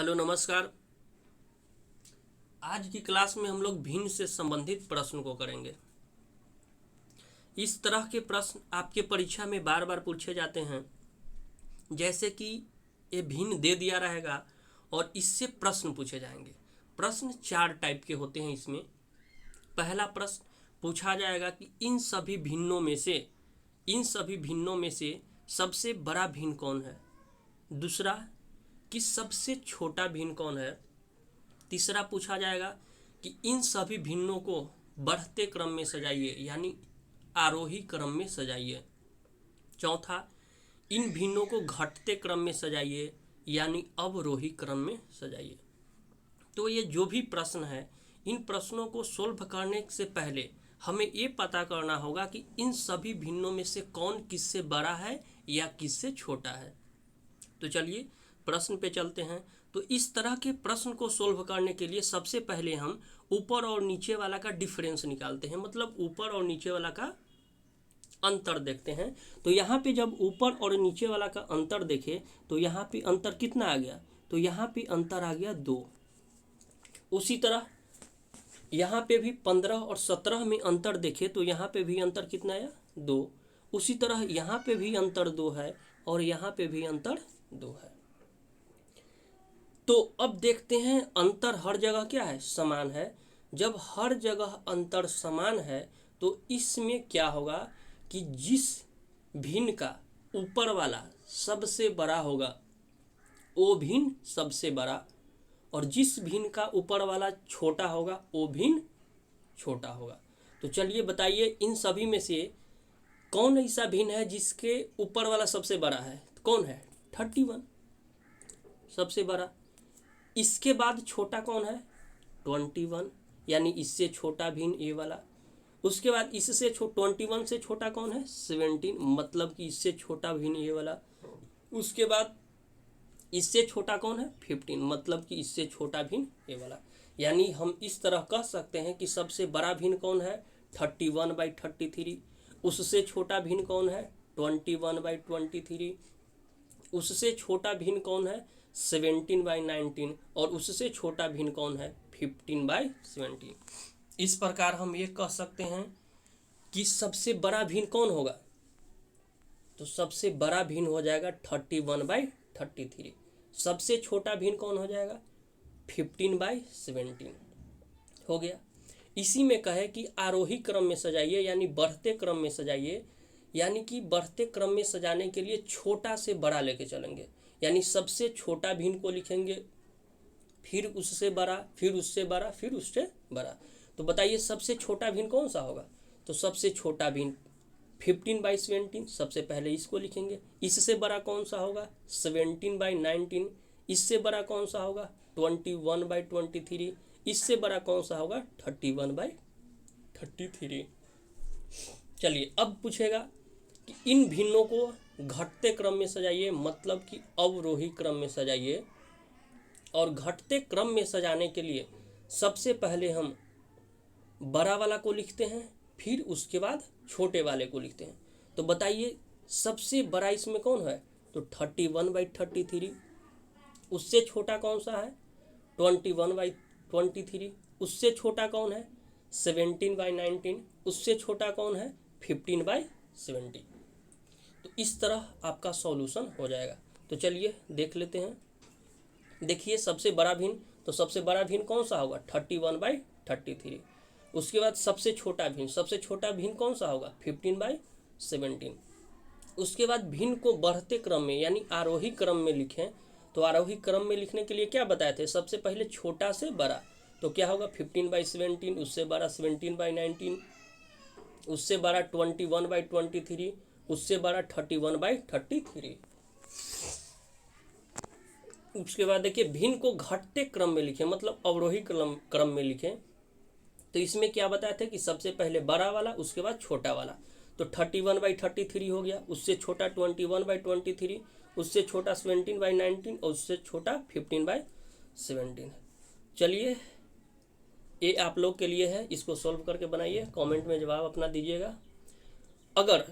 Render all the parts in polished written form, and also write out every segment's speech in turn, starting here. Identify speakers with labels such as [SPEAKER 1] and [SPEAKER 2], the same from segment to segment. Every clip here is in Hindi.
[SPEAKER 1] हेलो नमस्कार। आज की क्लास में हम लोग भिन्न से संबंधित प्रश्न को करेंगे। इस तरह के प्रश्न आपके परीक्षा में बार बार पूछे जाते हैं, जैसे कि ये भिन्न दे दिया रहेगा और इससे प्रश्न पूछे जाएंगे। प्रश्न 4 टाइप के होते हैं। इसमें पहला प्रश्न पूछा जाएगा कि इन सभी भिन्नों में से सबसे बड़ा भिन्न कौन है। दूसरा कि सबसे छोटा भिन्न कौन है। तीसरा पूछा जाएगा कि इन सभी भिन्नों को बढ़ते क्रम में सजाइए, यानी आरोही क्रम में सजाइए। चौथा, इन भिन्नों को घटते क्रम में सजाइए, यानी अवरोही क्रम में सजाइए। तो ये जो भी प्रश्न है, इन प्रश्नों को सोल्व करने से पहले हमें ये पता करना होगा कि इन सभी भिन्नों में से कौन किससे बड़ा है या किससे छोटा है। तो चलिए प्रश्न पे चलते हैं। तो इस तरह के प्रश्न को सोल्व करने के लिए सबसे पहले हम ऊपर और नीचे वाला का डिफरेंस निकालते हैं, मतलब ऊपर और नीचे वाला का अंतर देखते हैं। तो यहाँ पे जब ऊपर और नीचे वाला का अंतर देखें तो यहाँ पे अंतर कितना आ गया, तो यहाँ पे अंतर आ गया 2। उसी तरह यहाँ पे भी 15 और 17 में अंतर देखें तो यहाँ पे भी अंतर कितना आया, 2। उसी तरह यहाँ पे भी अंतर 2 है और यहाँ पे भी अंतर 2 है। तो अब देखते हैं अंतर हर जगह क्या है, समान है। जब हर जगह अंतर समान है तो इसमें क्या होगा कि जिस भिन्न का ऊपर वाला सबसे बड़ा होगा वो भिन्न सबसे बड़ा, और जिस भिन्न का ऊपर वाला छोटा होगा वो भिन्न छोटा होगा। तो चलिए बताइए इन सभी में से कौन ऐसा भिन्न है जिसके ऊपर वाला सबसे बड़ा है। कौन है, 31 सबसे बड़ा। इसके बाद छोटा कौन है, 21, यानी इससे छोटा भिन्न ये वाला। उसके बाद इससे 21 से छोटा कौन है, 17, मतलब कि इससे छोटा भिन्न ये वाला। उसके बाद इससे छोटा कौन है, 15, मतलब कि इससे छोटा भिन्न ये वाला। यानी हम इस तरह कह सकते हैं कि सबसे बड़ा भिन्न कौन है, 31/33। उससे छोटा भिन्न कौन है, 21/23। उससे छोटा भिन्न कौन है, 17/19, और उससे छोटा भिन्न कौन है, 15/17। इस प्रकार हम ये कह सकते हैं कि सबसे बड़ा भिन्न कौन होगा, तो सबसे बड़ा भिन्न हो जाएगा 31/33। सबसे छोटा भिन्न कौन हो जाएगा, 15/17 हो गया। इसी में कहे कि आरोही क्रम में सजाइए, यानी बढ़ते क्रम में सजाइए, यानी कि बढ़ते क्रम में सजाने के लिए छोटा से बड़ा लेके चलेंगे। यानी सबसे छोटा भिन्न को लिखेंगे, फिर उससे बड़ा, फिर उससे बड़ा, फिर उससे बड़ा। तो बताइए सबसे छोटा भिन्न कौन सा होगा, तो सबसे छोटा भिन्न 15/17, सबसे पहले इसको लिखेंगे। इससे बड़ा कौन सा होगा, 17/19। इससे बड़ा कौन सा होगा, 21/23। इससे बड़ा कौन सा होगा, 31/33। चलिए अब पूछेगा कि इन भिन्नों को घटते क्रम में सजाइए, मतलब कि अवरोही क्रम में सजाइए। और घटते क्रम में सजाने के लिए सबसे पहले हम बड़ा वाला को लिखते हैं, फिर उसके बाद छोटे वाले को लिखते हैं। तो बताइए सबसे बड़ा इसमें कौन है, तो 31/33। उससे छोटा कौन सा है, 21/23। उससे छोटा कौन है, 17/19। उससे छोटा कौन है, 15/17। तो इस तरह आपका सॉल्यूशन हो जाएगा। तो चलिए देख लेते हैं। देखिए सबसे बड़ा भिन्न, तो सबसे बड़ा भिन्न कौन सा होगा, 31/33। उसके बाद सबसे छोटा भिन्न कौन सा होगा, 15/17। उसके बाद भिन्न को बढ़ते क्रम में यानी आरोही क्रम में लिखें। तो आरोही क्रम में लिखने के लिए क्या बताए थे, सबसे पहले छोटा से बड़ा। तो क्या होगा, 15/17, उससे बड़ा 17/19, उससे बड़ा 21/23, उससे बड़ा 31/33। उसके बाद देखिए भिन्न को घटते क्रम में लिखें, मतलब अवरोही क्रम में लिखें। तो इसमें क्या बताए थे कि सबसे पहले बड़ा वाला, उसके बाद छोटा वाला। तो 31/33 हो गया, उससे छोटा 21/23, उससे छोटा 17/19, और उससे छोटा 15/17। चलिए ये आप लोग के लिए है, इसको सॉल्व करके बनाइए, कमेंट में जवाब अपना दीजिएगा। अगर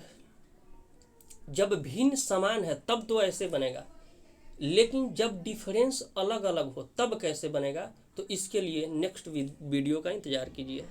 [SPEAKER 1] जब भिन्न समान है तब तो ऐसे बनेगा, लेकिन जब डिफरेंस अलग अलग हो तब कैसे बनेगा, तो इसके लिए नेक्स्ट वीडियो का इंतज़ार कीजिए।